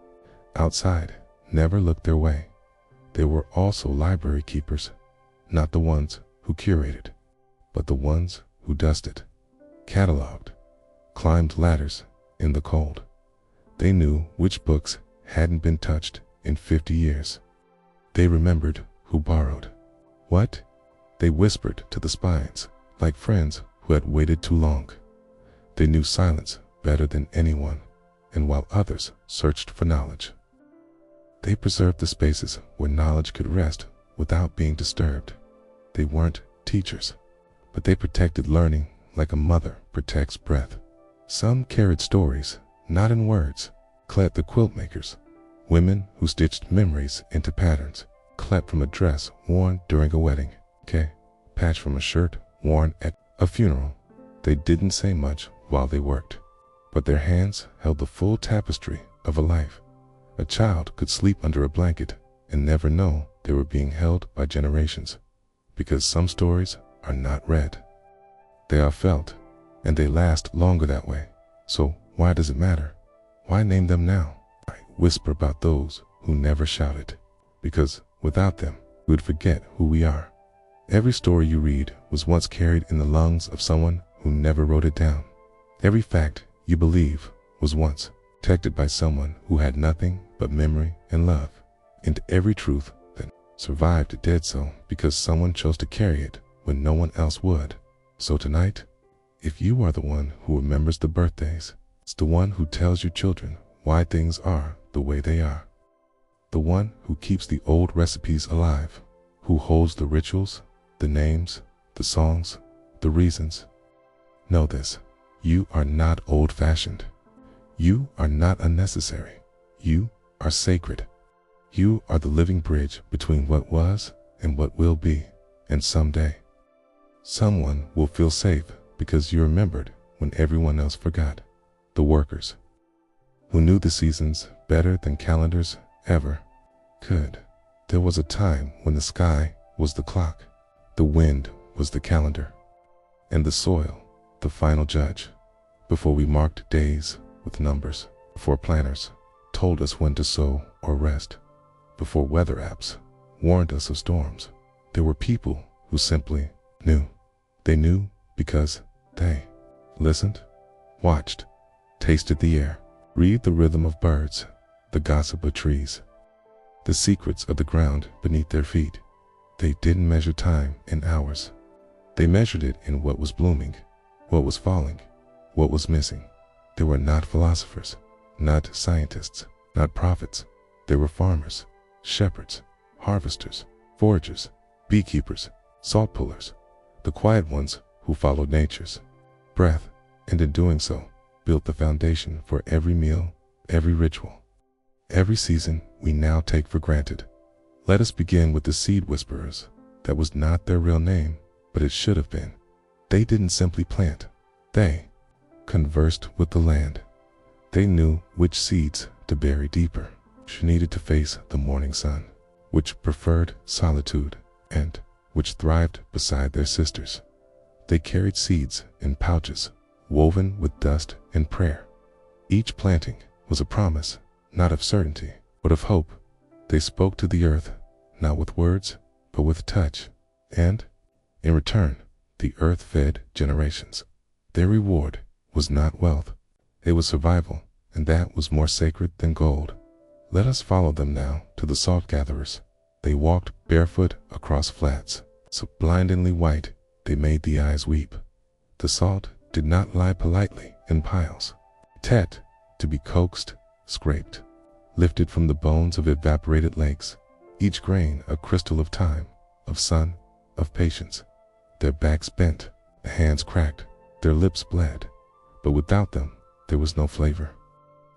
S1: outside never looked their way. They were also library keepers, not the ones who curated, but the ones who dusted, cataloged, climbed ladders in the cold. They knew which books hadn't been touched in 50 years. They remembered who borrowed what. They whispered to the spines, like friends who had waited too long. They knew silence better than anyone, and while others searched for knowledge, they preserved the spaces where knowledge could rest without being disturbed. They weren't teachers, but they protected learning like a mother protects breath. Some carried stories, not in words, clad the quilt makers, women who stitched memories into patterns, clipped from a dress worn during a wedding, patched from a shirt worn at a funeral. They didn't say much while they worked, but their hands held the full tapestry of a life. A child could sleep under a blanket and never know they were being held by generations, because some stories are not read. They are felt, and they last longer that way. So why does it matter? Why name them now? I whisper about those who never shouted, because without them, we would forget who we are. Every story you read was once carried in the lungs of someone who never wrote it down. Every fact you believe was once protected by someone who had nothing but memory and love. And every truth that survived did so because someone chose to carry it when no one else would. So tonight, if you are the one who remembers the birthdays, it's the one who tells your children why things are the way they are, the one who keeps the old recipes alive, who holds the rituals, the names, the songs, the reasons. Know this: you are not old-fashioned. You are not unnecessary. You are sacred. You are the living bridge between what was and what will be, and someday, someone will feel safe because you remembered when everyone else forgot. The workers who knew the seasons better than calendars ever could. There was a time when the sky was the clock, the wind was the calendar, and the soil the final judge. Before we marked days with numbers, before planners told us when to sow or rest, before weather apps warned us of storms, there were people who simply knew. They knew because they listened, watched, tasted the air, read the rhythm of birds, the gossip of trees, the secrets of the ground beneath their feet. They didn't measure time in hours. They measured it in what was blooming, what was falling, what was missing. They were not philosophers, not scientists, not prophets. They were farmers, shepherds, harvesters, foragers, beekeepers, salt pullers, the quiet ones who followed nature's breath, and in doing so, built the foundation for every meal, every ritual, every season we now take for granted. Let us begin with the seed whisperers. That was not their real name, but it should have been. They didn't simply plant. They conversed with the land. They knew which seeds to bury deeper, which needed to face the morning sun, which preferred solitude, and which thrived beside their sisters. They carried seeds in pouches, woven with dust and prayer. Each planting was a promise, not of certainty, but of hope. They spoke to the earth, not with words, but with touch, and, in return, the earth fed generations. Their reward was not wealth, it was survival, and that was more sacred than gold. Let us follow them now to the salt gatherers. They walked barefoot across flats, so blindingly white they made the eyes weep. The salt did not lie politely in piles. It had to be coaxed, scraped, lifted from the bones of evaporated lakes, each grain a crystal of time, of sun, of patience. Their backs bent, their hands cracked, their lips bled, but without them there was no flavor,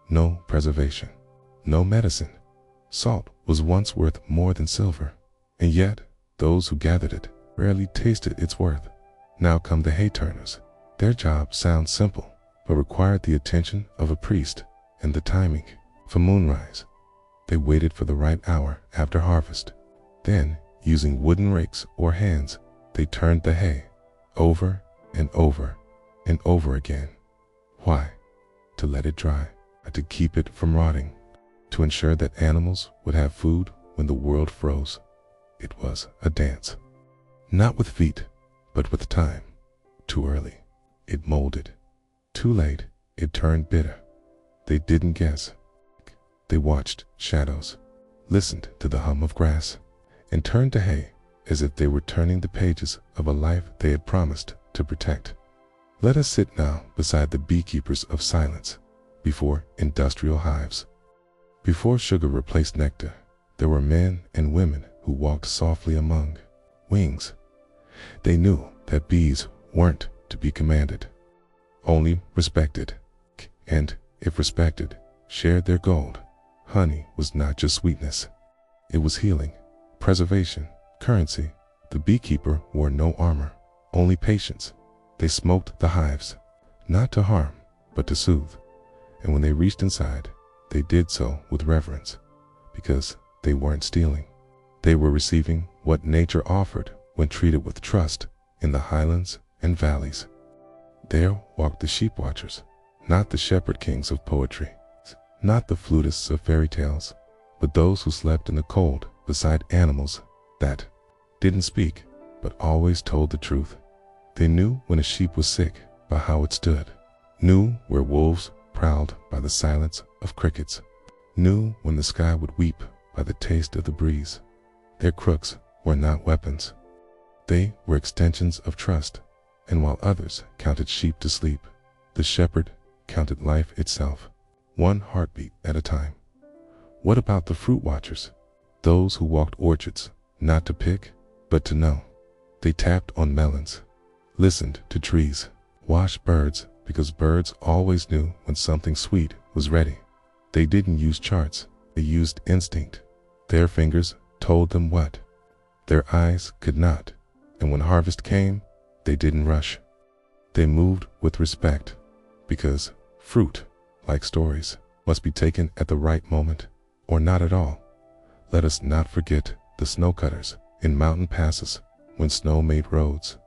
S1: no preservation, no medicine. Salt was once worth more than silver, and yet those who gathered it rarely tasted its worth. Now come the hay turners. Their job sounds simple, but required the attention of a priest and the timing of a moonrise. They waited for the right hour after harvest. Then, using wooden rakes or hands, they turned the hay over and over and over again. Why? To let it dry, to keep it from rotting, to ensure that animals would have food when the world froze. It was a dance. Not with feet, but with time. Too early, it molded. Too late, it turned bitter. They didn't guess. They watched shadows, listened to the hum of grass, and turned to hay as if they were turning the pages of a life they had promised to protect. Let us sit now beside the beekeepers of silence, before industrial hives. Before sugar replaced nectar, there were men and women who walked softly among wings. They knew that bees weren't to be commanded, only respected, and, if respected, shared their gold. Honey was not just sweetness. It was healing, preservation, currency. The beekeeper wore no armor, only patience. They smoked the hives, not to harm, but to soothe. And when they reached inside, they did so with reverence, because they weren't stealing. They were receiving what nature offered when treated with trust in the highlands and valleys. There walked the sheep watchers, not the shepherd kings of poetry, not the flutists of fairy tales, but those who slept in the cold beside animals that didn't speak, but always told the truth. They knew when a sheep was sick by how it stood, knew where wolves prowled by the silence of crickets, knew when the sky would weep by the taste of the breeze. Their crooks were not weapons. They were extensions of trust, and while others counted sheep to sleep, the shepherd counted life itself, one heartbeat at a time. What about the fruit watchers? Those who walked orchards, not to pick, but to know. They tapped on melons, listened to trees, watched birds, because birds always knew when something sweet was ready. They didn't use charts, they used instinct. Their fingers told them what their eyes could not, and when harvest came, they didn't rush. They moved with respect, because fruit, like stories, must be taken at the right moment, or not at all. Let us not forget the snow cutters in mountain passes when snow made roads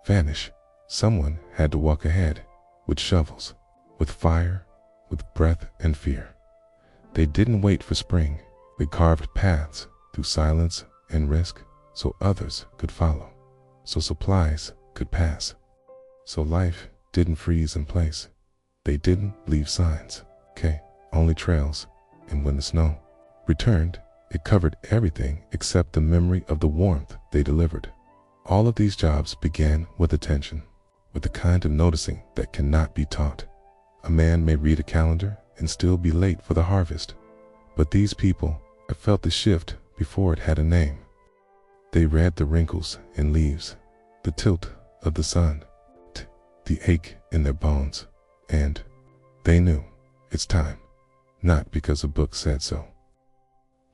S1: vanish. Someone had to walk ahead with shovels, with fire, with breath and fear. They didn't wait for spring. They carved paths through silence and risk so others could follow, so supplies could pass, so life didn't freeze in place. They didn't leave signs, only trails. And when the snow returned, it covered everything except the memory of the warmth they delivered. All of these jobs began with attention, with the kind of noticing that cannot be taught. A man may read a calendar and still be late for the harvest, but these people have felt the shift before it had a name. They read the wrinkles in leaves, the tilt of the sun, the ache in their bones, and they knew it's time, not because a book said so,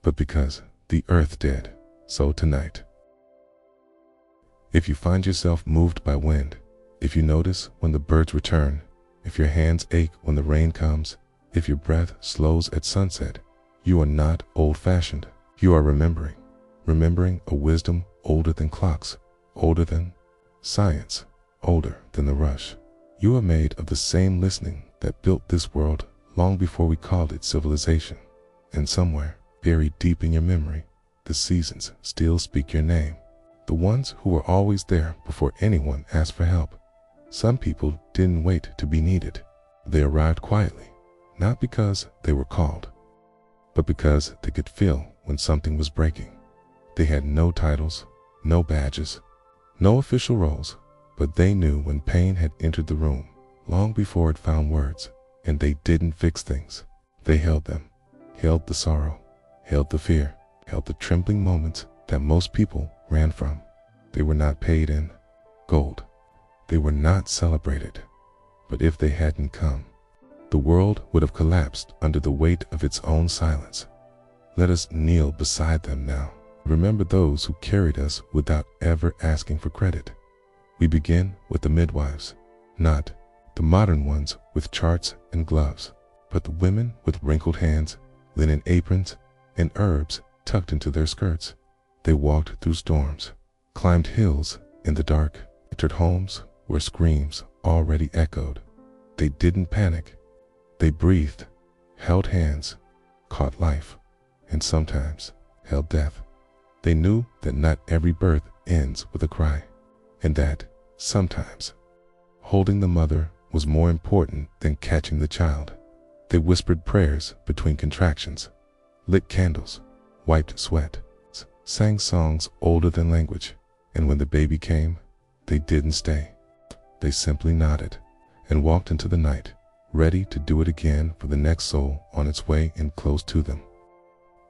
S1: but because the earth did so tonight. If you find yourself moved by wind, if you notice when the birds return, if your hands ache when the rain comes, if your breath slows at sunset, you are not old-fashioned. You are remembering a wisdom older than clocks, older than science, older than the rush. You are made of the same listening that built this world long before we called it civilization. And somewhere, buried deep in your memory, the seasons still speak your name. The ones who were always there before anyone asked for help. Some people didn't wait to be needed. They arrived quietly, not because they were called, but because they could feel when something was breaking. They had no titles, no badges, no official roles, but they knew when pain had entered the room long before it found words, and they didn't fix things. They held them, held the sorrow, held the fear, held the trembling moments that most people ran from. They were not paid in gold. They were not celebrated. But if they hadn't come, the world would have collapsed under the weight of its own silence. Let us kneel beside them now. Remember those who carried us without ever asking for credit. We begin with the midwives, not the modern ones with charts and gloves, but the women with wrinkled hands, linen aprons, and herbs tucked into their skirts. They walked through storms, climbed hills in the dark, entered homes where screams already echoed. They didn't panic. They breathed, held hands, caught life, and sometimes held death. They knew that not every birth ends with a cry, and that, sometimes, holding the mother was more important than catching the child. They whispered prayers between contractions, lit candles, wiped sweat, sang songs older than language, and when the baby came, they didn't stay. They simply nodded and walked into the night, ready to do it again for the next soul on its way in close to them.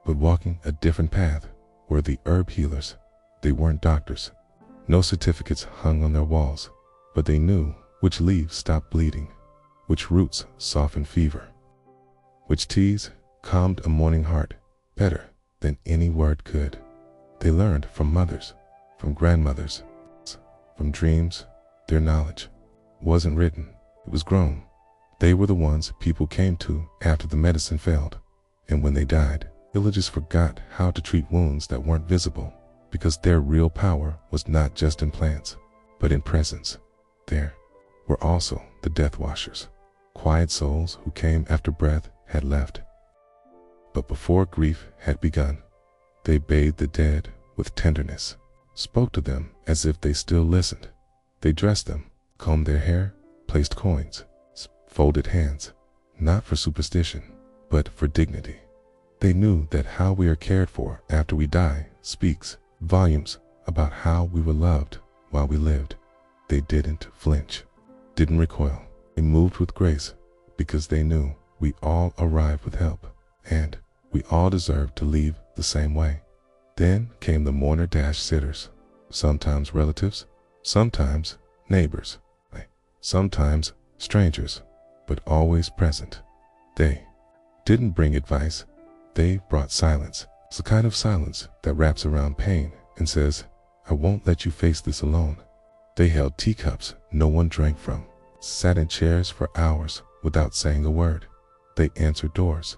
S1: But walking a different path were the herb healers. They weren't doctors. No certificates hung on their walls, but they knew which leaves stopped bleeding, which roots softened fever, which teas calmed a mourning heart better than any word could. They learned from mothers, from grandmothers, from dreams. Their knowledge wasn't written, it was grown. They were the ones people came to after the medicine failed, and when they died, villagers forgot how to treat wounds that weren't visible, because their real power was not just in plants, but in presence. There were also the death washers, quiet souls who came after breath had left. But before grief had begun, they bathed the dead with tenderness, spoke to them as if they still listened. They dressed them, combed their hair, placed coins, folded hands, not for superstition, but for dignity. They knew that how we are cared for after we die speaks volumes about how we were loved while we lived. They didn't flinch, didn't recoil. They moved with grace because they knew we all arrived with help, and we all deserved to leave the same way. Then came the mourner-sitters, sometimes relatives, sometimes neighbors, sometimes strangers, but always present. They didn't bring advice, they brought silence. It's the kind of silence that wraps around pain and says, I won't let you face this alone. They held teacups no one drank from, sat in chairs for hours without saying a word. They answered doors,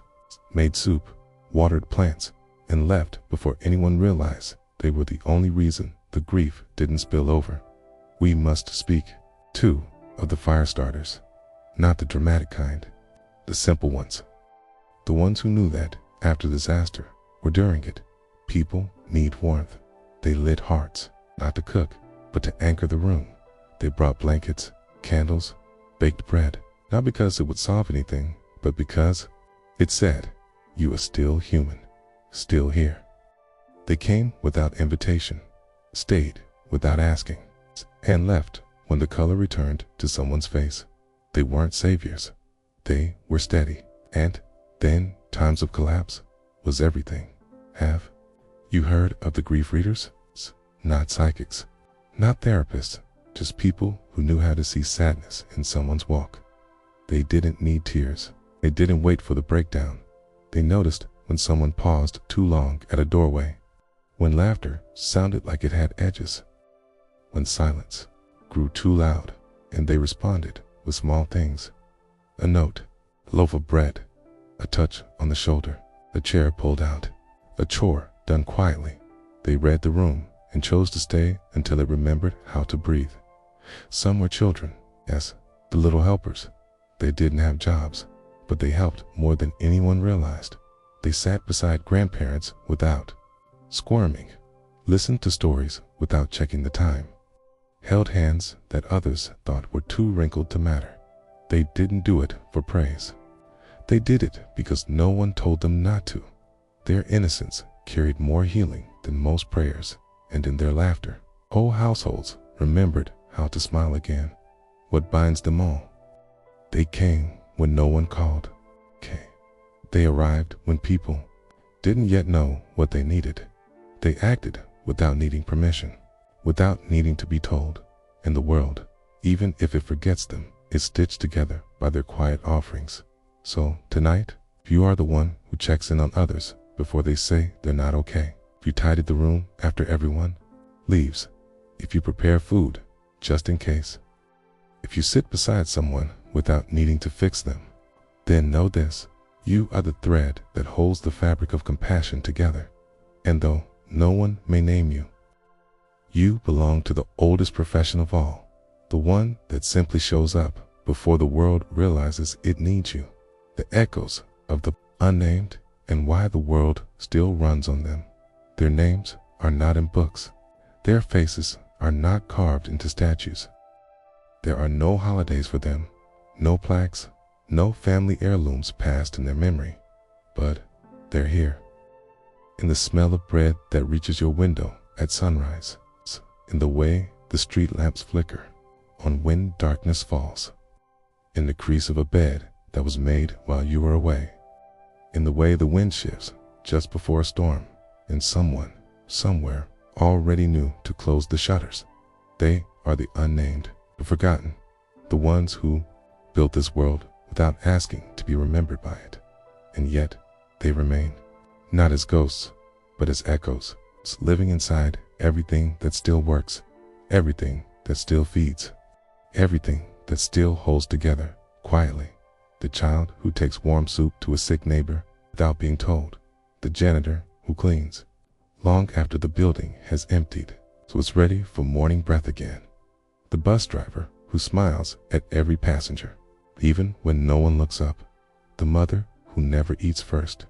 S1: made soup, watered plants, and left before anyone realized they were the only reason the grief didn't spill over. We must speak, too, of the fire starters, not the dramatic kind, the simple ones, the ones who knew that after disaster or during it, people need warmth. They lit hearts, not to cook, but to anchor the room. They brought blankets, candles, baked bread, not because it would solve anything, but because it said, you are still human, still here. They came without invitation, stayed without asking, and left when the color returned to someone's face. They weren't saviors. They were steady. And then times of collapse was everything. Have you heard of the grief readers? Not psychics, not therapists, just people who knew how to see sadness in someone's walk. They didn't need tears. They didn't wait for the breakdown. They noticed when someone paused too long at a doorway, when laughter sounded like it had edges, when silence grew too loud, and they responded with small things. A note, a loaf of bread, a touch on the shoulder, a chair pulled out, a chore done quietly. They read the room and chose to stay until it remembered how to breathe. Some were children, yes, the little helpers. They didn't have jobs, but they helped more than anyone realized. They sat beside grandparents without squirming, listened to stories without checking the time, held hands that others thought were too wrinkled to matter. They didn't do it for praise. They did it because no one told them not to. Their innocence carried more healing than most prayers, and in their laughter, whole households remembered how to smile again. What binds them all? They came when no one called. They arrived when people didn't yet know what they needed. They acted without needing permission, without needing to be told, and the world, even if it forgets them, is stitched together by their quiet offerings. So tonight, if you are the one who checks in on others before they say they're not okay, if you tidied the room after everyone leaves, if you prepare food just in case, if you sit beside someone without needing to fix them, then know this: You are the thread that holds the fabric of compassion together. And though no one may name you, you belong to the oldest profession of all, the one that simply shows up before the world realizes it needs you. The echoes of the unnamed and why the world still runs on them. Their names are not in books. Their faces are not carved into statues. There are no holidays for them, no plaques, no family heirlooms passed in their memory, but they're here. In the smell of bread that reaches your window at sunrise, in the way the street lamps flicker on when darkness falls, in the crease of a bed that was made while you were away, in the way the wind shifts just before a storm, and someone, somewhere, already knew to close the shutters. They are the unnamed, the forgotten, the ones who built this world without asking to be remembered by it, and yet they remain, not as ghosts, but as echoes, living inside everything that still works, everything that still feeds, everything that still holds together quietly. The child who takes warm soup to a sick neighbor without being told, the janitor who cleans long after the building has emptied so it's ready for morning breath again, the bus driver who smiles at every passenger even when no one looks up, the mother who never eats first,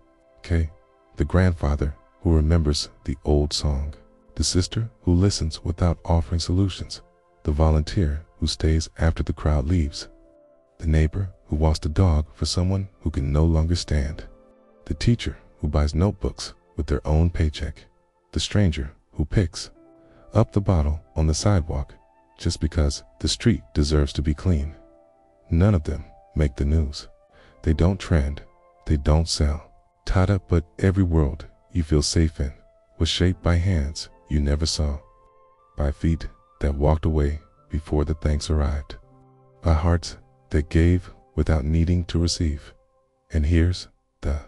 S1: the grandfather who remembers the old song, the sister who listens without offering solutions, the volunteer who stays after the crowd leaves, the neighbor who walks the dog for someone who can no longer stand, the teacher who buys notebooks with their own paycheck, the stranger who picks up the bottle on the sidewalk just because the street deserves to be clean. None of them make the news. They don't trend. They don't sell. Tada, but every world you feel safe in was shaped by hands you never saw, by feet that walked away before the thanks arrived, by hearts that gave without needing to receive. And here's the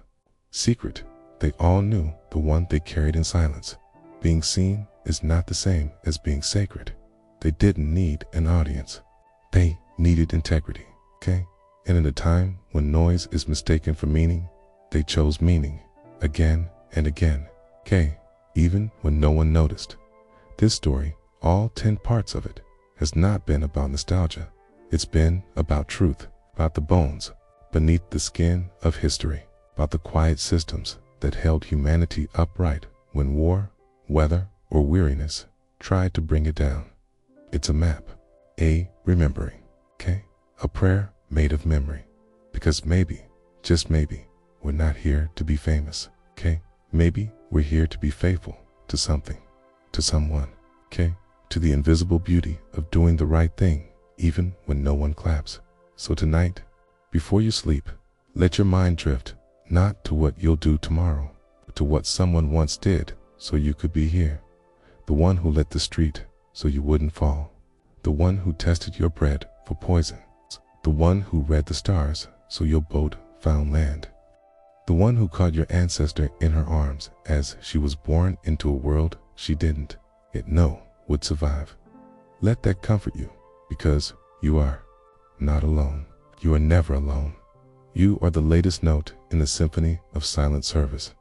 S1: secret they all knew, the one they carried in silence. Being seen is not the same as being sacred. They didn't need an audience. They needed integrity, And in a time when noise is mistaken for meaning, they chose meaning again and again, even when no one noticed. This story, all 10 parts of it, has not been about nostalgia. It's been about truth, about the bones beneath the skin of history, about the quiet systems that held humanity upright when war, weather, or weariness tried to bring it down. It's a map, a remembering, a prayer made of memory, because maybe, just maybe, we're not here to be famous, Maybe we're here to be faithful to something, to someone, to the invisible beauty of doing the right thing even when no one claps. So tonight, before you sleep, let your mind drift not to what you'll do tomorrow, but to what someone once did so you could be here. The one who lit the street so you wouldn't fall. The one who tested your bread for poison. The one who read the stars so your boat found land. The one who caught your ancestor in her arms as she was born into a world she didn't yet know would survive. Let that comfort you, because you are not alone. You are never alone. You are the latest note in the symphony of silent service.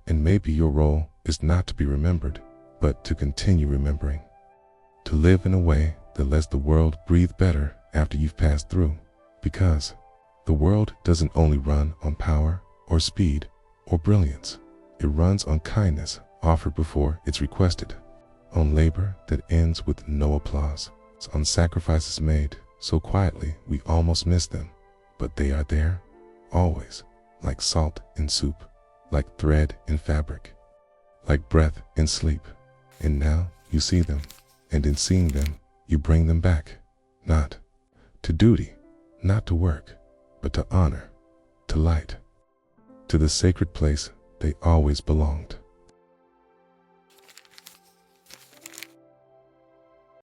S1: And maybe your role is not to be remembered, but to continue remembering. To live in a way that lets the world breathe better after you've passed through. Because the world doesn't only run on power or speed or brilliance. It runs on kindness offered before it's requested, on labor that ends with no applause, on sacrifices made so quietly we almost miss them, but they are there, always, like salt in soup, like thread in fabric, like breath in sleep. And now you see them, and in seeing them, you bring them back, not to duty, not to work, but to honor, to light, to the sacred place they always belonged.